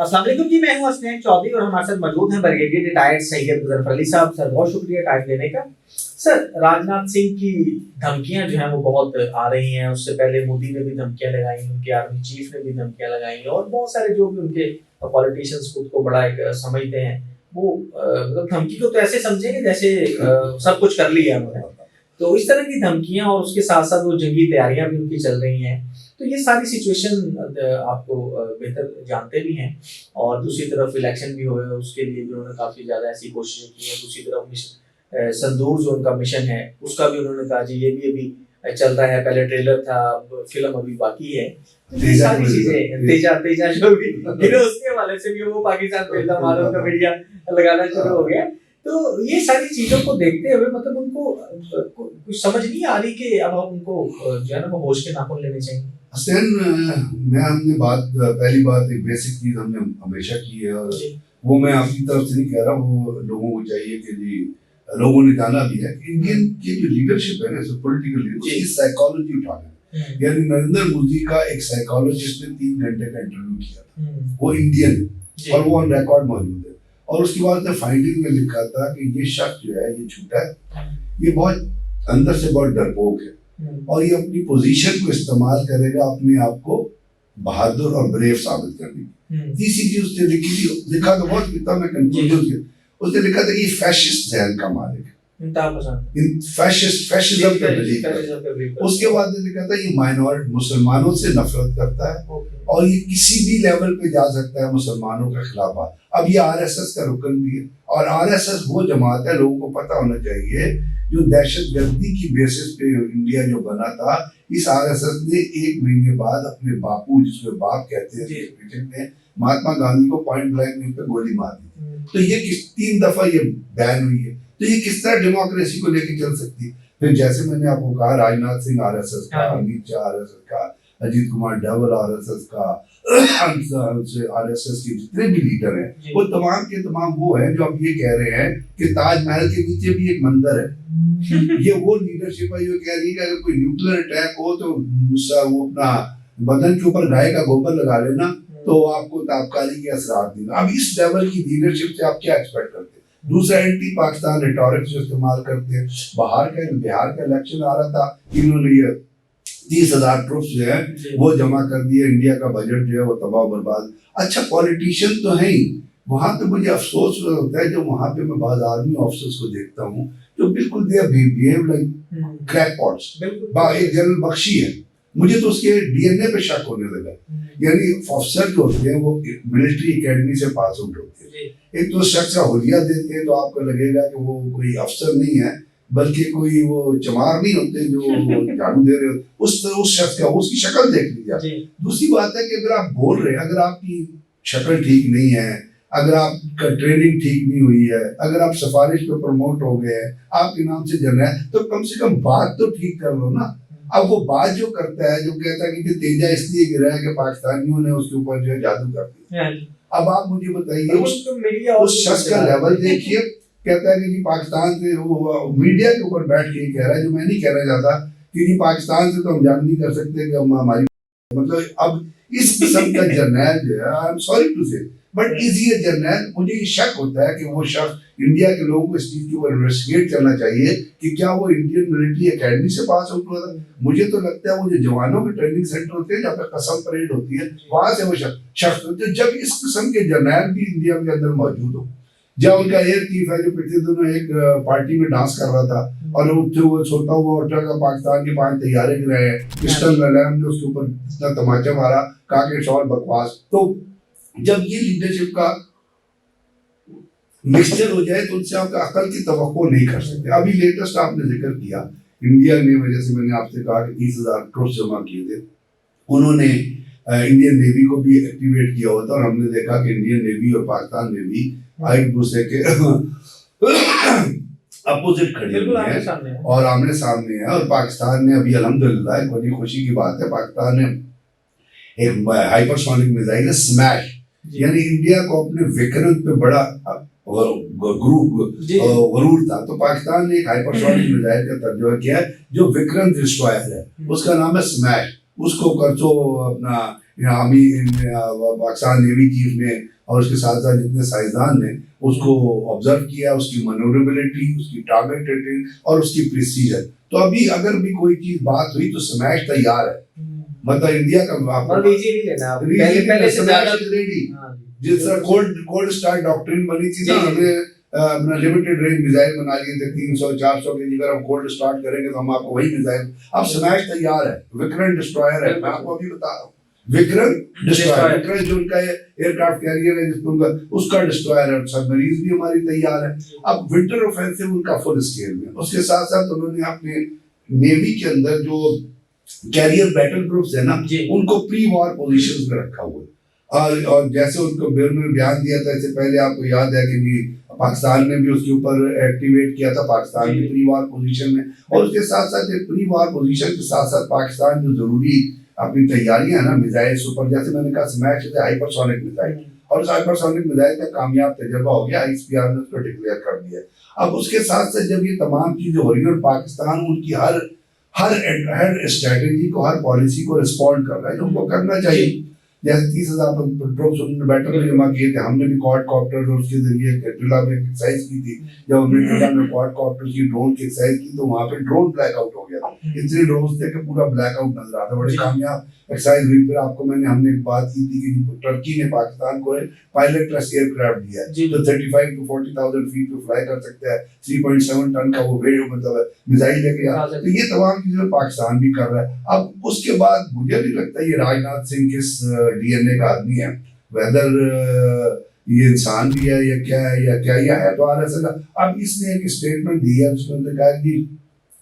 अस्सलाम वालेकुम जी, मैं हूं हसनैन चौधरी और हमारे साथ मौजूद हैं ब्रिगेडियर रिटायर्ड सैयद मुजफ्फर अली साहब। सर बहुत शुक्रिया टाइम देने का। सर, राजनाथ सिंह की धमकियां जो हैं वो बहुत आ रही हैं। उससे पहले मोदी ने भी धमकियां लगाई, उनके आर्मी चीफ ने भी धमकियां लगाई और बहुत सारे जो भी उनके पॉलिटिशियंस खुद को बड़ा एक समझते हैं वो मतलब धमकी को तो ऐसे समझेंगे जैसे सब कुछ कर लिया उन्होंने। तो इस तरह की धमकियां और उसके साथ साथ वो जंगी तैयारियां भी उनकी चल रही हैं। तो ये सारी सिचुएशन आपको बेहतर जानते भी हैं। और दूसरी तरफ इलेक्शन भी हुए, उसके लिए भी उन्होंने काफ़ी ज़्यादा ऐसी कोशिशें की हैं। दूसरी तरफ संदूर जो उनका मिशन है उसका भी उन्होंने कहा जी ये भी अभी चल रहा है, पहले ट्रेलर था, फिल्म अभी बाकी है। तो ये सारी चीजें तेजा तेजा जो भी उसके हवाले से भी वो पाकिस्तान तेजा मारो का मीडिया लगाना शुरू हो गया। तो ये सारी चीजों को देखते हुए मतलब उनको कुछ समझ नहीं आ रही कि अब हम उनको जो है ना वो होश के नाखून लेने चाहिए। हसनैन, मैं हमने पहली बात एक बेसिक चीज हमने हमेशा की है और वो मैं आपकी तरफ से नहीं कह रहा, वो लोगों को चाहिए कि जी लोगों ने जाना भी है कि इंडियन की जो लीडरशिप है ना, पॉलिटिकल लीडर, उसकी साइकोलॉजी उठाना है। यानी नरेंद्र मोदी का एक साइकोलॉजिस्ट ने 3 घंटे का इंटरव्यू किया था, वो इंडियन और वो ऑन रिकॉर्ड मौजूद है। और उसके बाद ने फाइंडिंग में लिखा था कि ये शख्स जो है ये झूठा है, ये बहुत अंदर से बहुत डरपोक है और ये अपनी पोजीशन को इस्तेमाल करेगा अपने आप को बहादुर और ब्रेव साबित करने की। तीसरी चीज उसने लिखी थी, लिखा तो बहुत कितना मैं कंक्लूजन उसने लिखा था कि ये फैशिस्ट जहन का मालिक है, फैशिज्म का बिलीव करता है। उसके बाद ने लिखा था ये माइनॉरिटी मुसलमानों से नफरत करता है और ये किसी भी लेवल पे जा सकता है मुसलमानों के खिलाफ। अब ये आरएसएस का रुकन भी है और आरएसएस वो जमात है, लोगों को पता होना चाहिए, जो दहशतगर्दी की बेसिस पे इंडिया जो बना था। इस आरएसएस ने 1 महीने बाद अपने बापू, जिसको बाप कहते हैं, महात्मा गांधी को पॉइंट ब्लैंक पे गोली मार दी। तो ये 3 दफा ये बैन हुई है, तो ये किस तरह डेमोक्रेसी को लेकर चल सकती है। फिर जैसे मैंने आपको कहा, राजनाथ सिंह आरएसएस का, अमित शाह आरएसएस का, अजीत कुमार डोभाल आरएसएस का, आरएसएस के जितने भी लीडर हैं वो तमाम के तमाम वो हैं जो अब ये कह रहे हैं कि ताजमहल के नीचे भी एक मंदिर है। ये वो लीडरशिप है जो कह रही है कि अगर कोई न्यूक्लियर अटैक हो तो वो अपना बदन के ऊपर गाय का गोबर लगा लेना तो आपको तात्कालिक असरात देना। अब इस लेवल की लीडरशिप से आप क्या एक्सपेक्ट करते हैं? दूसरा, एंटी पाकिस्तान रिटोरिक जो इस्तेमाल करते हैं। बिहार का इलेक्शन आ रहा था, इन्होंने ये 30,000 ट्रूप्स जो है वो जमा कर दिए, इंडिया का बजट जो है वो तबाह बर्बाद। अच्छा, पॉलिटिशियन तो है ही, वहां पे मुझे अफसोस होता है जब वहां पे मैं बाद आर्मी ऑफिसर्स को देखता हूँ जो बिल्कुल दे बिहेव लाइक क्रैकपॉट्स। एक जनरल बख्शी है, मुझे तो उसके डीएनए पे शक होने लगा। यानी अफसर जो होते हैं वो मिलिट्री एकेडमी से पास आउट होते हैं। एक तो शख्स का हुलिया देते हैं तो आपको लगेगा कि वो कोई अफसर नहीं है बल्कि कोई वो चमार नहीं होते जो झाड़ू दे रहे हो, उस शख्स का उसकी शक्ल देख लीजिए। दूसरी बात है कि अगर आप बोल रहे हैं, अगर आपकी शक्ल ठीक नहीं है, अगर आपका ट्रेनिंग ठीक नहीं हुई है, अगर आप सिफारिश पे प्रमोट हो गए हैं, आपके नाम से जन है, तो कम से कम बात तो ठीक कर लो ना। अब वो बात जो करता है, जो कहता है कि तेजा इसलिए गिरा है कि पाकिस्तानियों ने उसके ऊपर जो है जादू कर दिया। अब आप मुझे बताइए उस शख्स का लेवल देखिए, कहता है कि जी पाकिस्तान से वो मीडिया के ऊपर बैठ के कह रहा है, जो मैं नहीं कहना चाहता कि जी पाकिस्तान से तो हम जान नहीं कर सकते कि हम हमारी मतलब अब इस किस्म का जर्नैल जो है, आई एम सॉरी टू से बट इज ये जर्नैल, मुझे ये शक होता है कि वो शख्स इंडिया के लोगों को इस चीज के ऊपर इन्वेस्टिगेट करना चाहिए कि क्या वो इंडियन मिलिट्री एकेडमी से पास आउट हुआ था। मुझे तो लगता है वो जो जवानों के ट्रेनिंग सेंटर होते हैं जहाँ पे कसम परेड होती है, वहां से वो शख्स होते हैं। जब इस किस्म के जर्नैल भी इंडिया के अंदर मौजूद हो, जब उनका एयर चीफ है जो पिछले दिनों एक पार्टी में डांस कर रहा था और उठते हुए सोता हुआ उठा का पाकिस्तान के 5 तैयारे गिराए हैं, पिस्टल लैम ने उसके ऊपर इतना तमाचा मारा, कहा कि शॉट बकवास। तो जब ये लीडरशिप का मिक्सचर हो जाए तो उनसे आप अकल की तवक्को नहीं कर सकते। अभी लेटेस्ट आपने जिक्र किया इंडिया ने, जैसे मैंने आपसे कहा कि 30,000 ट्रूप्स जमा किए थे, उन्होंने इंडियन नेवी को भी एक्टिवेट किया होता और हमने देखा कि इंडियन नेवी और पाकिस्तान नेवी एक दूसरे के अपोजिट खड़ी है और आमने सामने है। और पाकिस्तान ने अभी अल्हम्दुलिल्लाह, एक बड़ी खुशी की बात है, पाकिस्तान ने एक हाइपरसोनिक मिसाइल है स्मैश, यानी इंडिया को अपने विक्रांत पे बड़ा गरूर था, तो पाकिस्तान ने एक हाइपरसोनिक मिसाइल का तर्जुमा किया है जो विक्रांत डिस्ट्रॉयर है, उसका नाम है स्मैश। उसको करसो अपना आर्मी पाकिस्तान नेवी चीफ ने और उसके साथ साथ जितने साइंसदान ने उसको ऑब्जर्व किया, उसकी मनोरेबिलिटी, उसकी टारगेट रेटिंग और उसकी प्रिसीजन। तो अभी अगर भी कोई चीज बात हुई तो स्मैश तैयार है, मतलब इंडिया का पहले से ज्यादा रेडी। जिस तरह कोल्ड स्टार्ट डॉक्ट्रिन बनी थी ना, हमने अपना लिमिटेड रेंज मिसाइल बना लिए थे 300-400 के, अगर हम कोल्ड स्टार्ट करेंगे तो हम आपको वही मिसाइल। अब स्मैश तैयार है, विक्रम डिस्ट्रॉयर है, मैं आपको अभी बता रहा हूँ, विक्रम डिस्ट्रॉयर, विक्रम जो उनका एयरक्राफ्ट कैरियर है जिसको उनका उसका डिस्ट्रॉयर है, सबमरीन भी हमारी तैयार है। अब विंटर ऑफेंसिव उनका फुल स्केल में, उसके साथ साथ उन्होंने अपने नेवी के अंदर जो कैरियर बैटल ग्रुप्स है ना, उनको प्री वॉर पोजीशंस में रखा हुआ है। और जैसे उनको उन्होंने बयान दिया था, इससे पहले आपको याद है कि जी पाकिस्तान ने भी उसके ऊपर एक्टिवेट किया था, पाकिस्तान की प्री वॉर पोजीशन में। और उसके साथ साथ प्री वॉर पोजीशन के साथ साथ पाकिस्तान जो जरूरी अपनी तैयारियां है ना, मिसाइल सुपर, जैसे मैंने कहा स्मैश है हाइपरसोनिक मिसाइल, और उस हाइपरसोनिक मिसाइल का कामयाब तजुर्बा हो गया, आईएसपीआर ने उसको डिक्लेयर कर दिया। अब उसके साथ साथ जब ये तमाम चीजें हो रही है और पाकिस्तान उनकी हर स्ट्रेटेजी को, हर पॉलिसी को रिस्पॉन्ड कर रहा है, जो उनको करना चाहिए। जैसे 30,000 ट्रूप्स उन्होंने बैटल में जमा किए थे, हमने भी क्वाड कॉप्टर और उसके जरिए टिला में एक्सरसाइज की थी। जब हमने टिला में क्वाड कॉप्टर की ड्रोन की एक्सरसाइज की तो वहाँ पे ड्रोन ब्लैकआउट हो गया था, इतने ड्रोन थे कि पूरा ब्लैकआउट नजर आता, बड़ी कामयाब एक्सरसाइज हुई। फिर आपको हमने एक बात की थी कि टर्की ने पाकिस्तान को पायलट लेस एयरक्राफ्ट दिया है, जो 35 to 40,000 फीट पे फ्लाई कर सकता है, 3.7 टन का वो वेट मतलब मिसाइल लेके आ। तो ये तमाम चीजें पाकिस्तान भी कर रहा है। अब उसके बाद मुझे नहीं लगता ये राजनाथ सिंह किस डीएनए का आदमी है, वेदर ये इंसान भी है या क्या है, या है तो RSS। अब इसने एक स्टेटमेंट दी है, उसमें कहा कि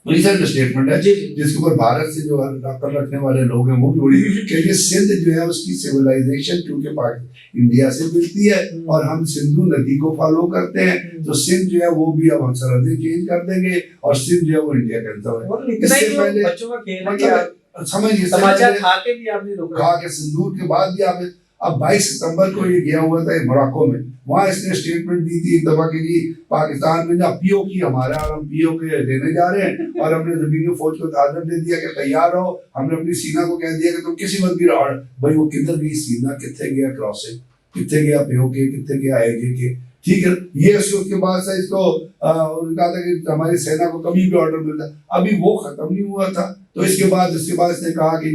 रिसेंट स्टेटमेंट है जिसके ऊपर भारत से जो टक्कर रखने वाले लोग हैं वो भी बड़ी कि ये सिंध जो है उसकी सिविलाइजेशन क्योंकि इंडिया से मिलती है और हम सिंधु नदी को फॉलो करते हैं, तो सिंध जो है वो भी अब हम सरहदें चेंज कर देंगे और सिंध जो है वो इंडिया के अंदर है। इससे पहले बच्चों का खेल है, समझिए समाचार खा के भी आपने खा के सिंदूर के बाद भी आप। अब 22 सितंबर को ये गया हुआ था मोरक्को में, वहां इसने स्टेटमेंट दी थी एक दफा के लिए पाकिस्तान में जब POK हमारा और हम POK देने जा रहे हैं, और हमने जमीनी फौज को आर्डर दे दिया कि तैयार रहो। हमने अपनी सीना को कह दिया कि तुम किसी वक्त भी भाई वो किधर गई सीना, कितने गया क्रॉसिंग, कितने गया POK, कितने गया AJK, ठीक है। ये उसके बाद से इसको कहा था कि हमारी सेना को कभी भी ऑर्डर मिलता, अभी वो खत्म नहीं हुआ था। तो इसके बाद इसने कहा कि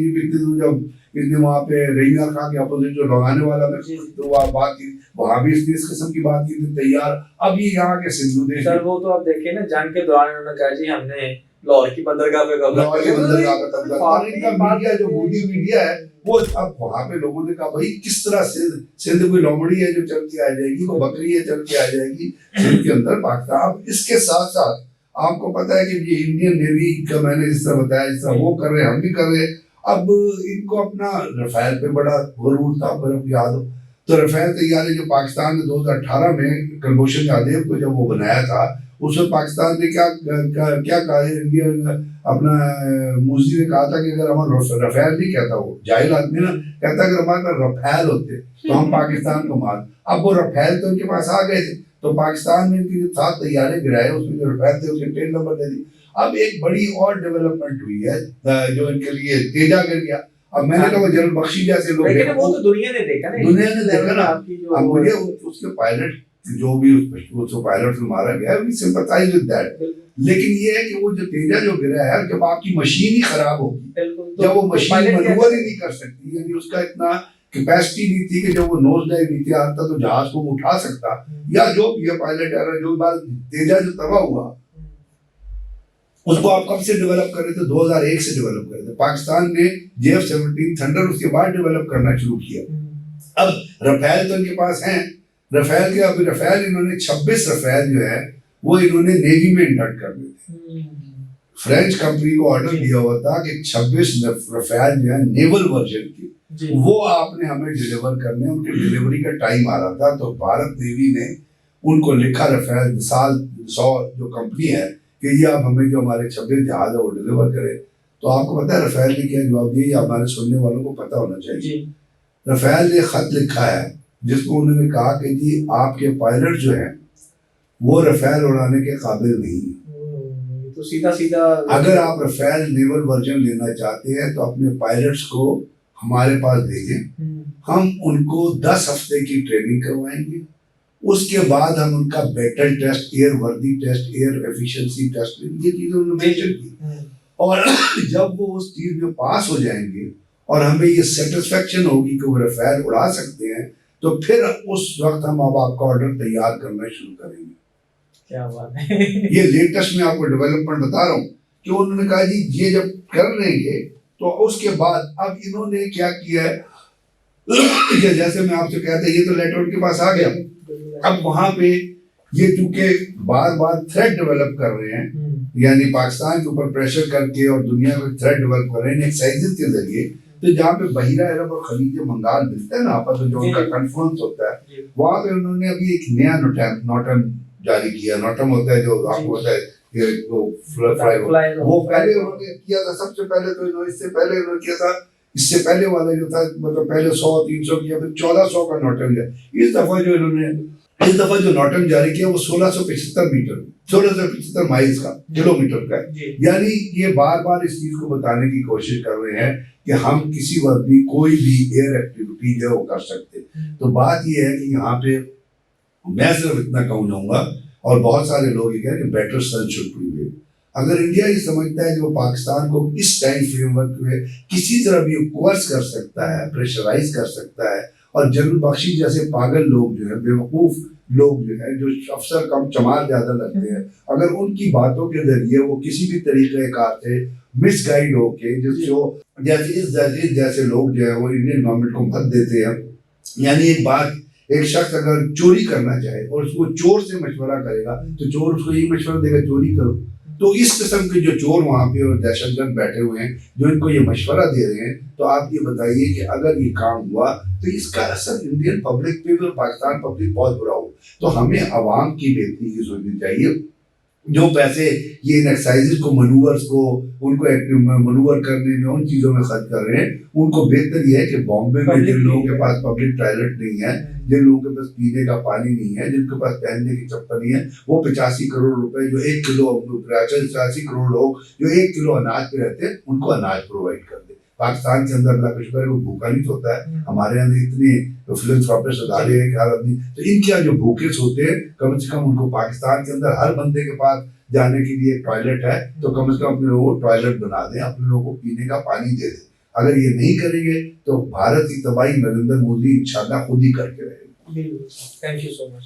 जब इसने वहाँ पे रहीना खान के अपोजिट जो लगाने वाला में तो वहाँ बात की, वहाँ भी इसने इस किस्म की बात की थी तैयार। अब ये यहाँ के सिंधु देश सर वो तो आप देखिए ना, जंग के दौरान उन्होंने कहा जी हमने लाहौर की बंदरगाह पे कब्जा, लाहौर की बंदरगाह पे कब्जा, और इनका मीडिया जो मोदी मीडिया है वो अब वहाँ पे लोगों ने कहा भाई किस तरह सिंध कोई लोमड़ी है जो चल के आ जाएगी, वो बकरी है चल के आ जाएगी सिंध के अंदर पाकिस्तान। अब इसके साथ साथ आपको पता है कि ये इंडियन नेवी का मैंने जिस तरह बताया, जिस तरह वो कर रहे हैं हम भी कर रहे हैं। अब इनको अपना रफेल पे बड़ा गुरूर था, अगर आपको याद हो तो रफेल तैयारी जो पाकिस्तान ने 2018 में कुलभूषण जाधव को जब वो बनाया था, उसमें पाकिस्तान ने क्या कहा, इंडिया अपना मोदी ने कहा था कि अगर हमारा रफेल नहीं कहता, वो जाहिल आदमी ना कहता अगर हमारे पास रफेल होते तो हम पाकिस्तान को मार। अब वो रफेल तो उनके पास आ गए थे, तो पाकिस्तान में इनकी जो 7 तैयारे गिराए उसमें जो रफेल थे उसके 10 नंबर दे दी। अब एक बड़ी और डेवलपमेंट हुई है जो इनके लिए तेजा गिर गया। अब मैंने कहा जनरल बख्शी जैसे लोग, लेकिन वो तो दुनिया ने देखा ना, अब मुझे उसके पायलट जो भी उसको पायलट से मारा गया वी सिंपैथाइज विद दैट। लेकिन ये है कि वो जो तेजा जो गिरा है, जब आपकी मशीन ही खराब होगी, जब वो मशीन मैन्यूवर ही नहीं कर सकती, यानी उसका इतना कैपेसिटी नहीं थी कि जब वो नोज डाइव नीचे आता तो जहाज को उठा सकता, या जो ये पायलट है जो बार तेजा जो तबाह हुआ उसको आप कब से डेवलप कर रहे थे, 2001 से डेवलप कर रहे थे। पाकिस्तान ने JF-17 थंडर उसके बाद डेवलप करना शुरू किया। अब रफेल तो इनके पास हैं, रफेल के अभी रफेल इन्होंने 26 रफेल जो है वो इन्होंने नेवी में इंडक्ट कर दिए थे। फ्रेंच कंपनी को ऑर्डर दिया हुआ था कि 26 रफेल जो है नेवल वर्जन की वो आपने हमें डिलीवर करने, उनके डिलीवरी का टाइम आ रहा था। तो भारत नेवी ने उनको लिखा रफेल साल 100 जो कंपनी है कि ये आप हमें जो हमारे 26 जहाज है वो डिलीवर करें। तो आपको पता है रफेल ने क्या जवाब दिया, हमारे सुनने वालों को पता होना चाहिए। रफेल ने खत लिखा है जिसको उन्होंने कहा कि जी आपके पायलट जो हैं वो रफेल उड़ाने के काबिल नहीं है। तो सीधा सीधा अगर आप रफेल नेवल वर्जन लेना चाहते हैं तो अपने पायलट्स को हमारे पास भेजें, हम उनको 10 हफ्ते की ट्रेनिंग करवाएंगे। उसके बाद हम उनका बैटल टेस्ट, एयर वर्दी टेस्ट, एयर एफिशिएंसी टेस्ट, ये चीजें उन्होंने मेंशन की। और जब वो उस चीज में पास हो जाएंगे और हमें ये सेटिस्फेक्शन होगी कि वो रफेल उड़ा सकते हैं, तो फिर उस वक्त हम अब आपका ऑर्डर तैयार करना शुरू करेंगे। क्या बात है। ये लेटेस्ट में आपको डेवलपमेंट बता रहा हूँ कि उन्होंने कहा जी ये जब कर लेंगे तो उसके बाद अब इन्होंने क्या किया है कि जैसे मैं आपसे कहता ये तो लेटर उनके पास आ गया, अब वहां पे ये चूंकि बार बार थ्रेट डेवलप कर रहे हैं, यानी पाकिस्तान के ऊपर प्रेशर करके और दुनिया में थ्रेट डेवलप कर रहे हैं एक्सरसाइजेस के जरिए, तो जहाँ पे बहिरा अरब और खलीज बंगाल मिलता है ना आपस में, जो उनका कॉन्फ्रेंस होता है, वहां पे उन्होंने अभी एक नया नोटम जारी किया। नोटम होता है जो आपको होता है वो पहले उन्होंने किया था, सबसे पहले तो इन्होंने इससे पहले उन्होंने किया था, इससे पहले वाला जो था मतलब पहले 100-300 किया, फिर 1400 का नोटम दिया। इस दफा जो नोटम जारी किया वो 1675 मीटर, 1675 माइल्स का, किलोमीटर का है। यानी ये बार बार इस चीज को बताने की कोशिश कर रहे हैं कि हम किसी वक्त भी कोई भी एयर एक्टिविटी जो वो कर सकते। तो बात ये है कि यहाँ पे मैं सिर्फ इतना कहूँ चाहूंगा, और बहुत सारे लोग ये कह रहे हैं कि बेटर सन शुड प्रिवेल। अगर इंडिया ये समझता है कि वो पाकिस्तान को इस टाइम फ्रेमवर्क में किसी तरह भी कोर्स कर सकता है, प्रेशराइज कर सकता है, और जनरल बख्शी जैसे पागल लोग जो है, बेवकूफ लोग जो है, जो अफसर कम चमार ज्यादा लगते हैं, अगर उनकी बातों के जरिए वो किसी भी तरीके कार से मिसगाइड होके जैसे लोग जो है वो इंडियन गवर्नमेंट को मत देते हैं। यानी एक शख्स अगर चोरी करना चाहे और उसको चोर से मशवरा करेगा तो चोर उसको यही मशवरा देगा चोरी करो। तो इस किस्म के जो चोर वहां पे और दहशतगर्द बैठे हुए हैं जो इनको ये मशवरा दे रहे हैं, तो आप ये बताइए कि अगर ये काम हुआ तो इसका असर इंडियन पब्लिक पे और पाकिस्तान पब्लिक बहुत बुरा हो। तो हमें अवाम की बेहतरी की सोचनी चाहिए। जो पैसे ये इन एक्सरसाइजेज को, मनूवर्स को, उनको मनूवर करने में, उन चीजों में खर्च कर रहे हैं, उनको बेहतर ये है कि बॉम्बे में जिन लोगों के पास पब्लिक टॉयलेट नहीं है, जिन लोगों के पास पीने का पानी नहीं है, जिनके पास पहनने की चप्पल नहीं है, वो 85 करोड़ रुपए जो 1 किलो 85 करोड़ लोग जो 1 किलो अनाज पे रहते हैं, उनको अनाज प्रोवाइड कर दे। पाकिस्तान के अंदर अल्लाह का शुक्र है वो भूखा नहीं सोता है। हमारे अंदर इतने फिलंथ्रोपिस्ट अदारे हैं कि हर आदमी, तो इनके यहाँ जो भूखे सोते हैं, कम से कम उनको पाकिस्तान के अंदर हर बंदे के पास जाने के लिए एक टॉयलेट है, तो कम से कम अपने लोगों को टॉयलेट बना दें, अपने लोगों को पीने का पानी दे दें। अगर ये नहीं करेंगे तो भारत की तबाही नरेंद्र मोदी इंशाल्लाह खुद ही करके रहेंगे। Thank you so much.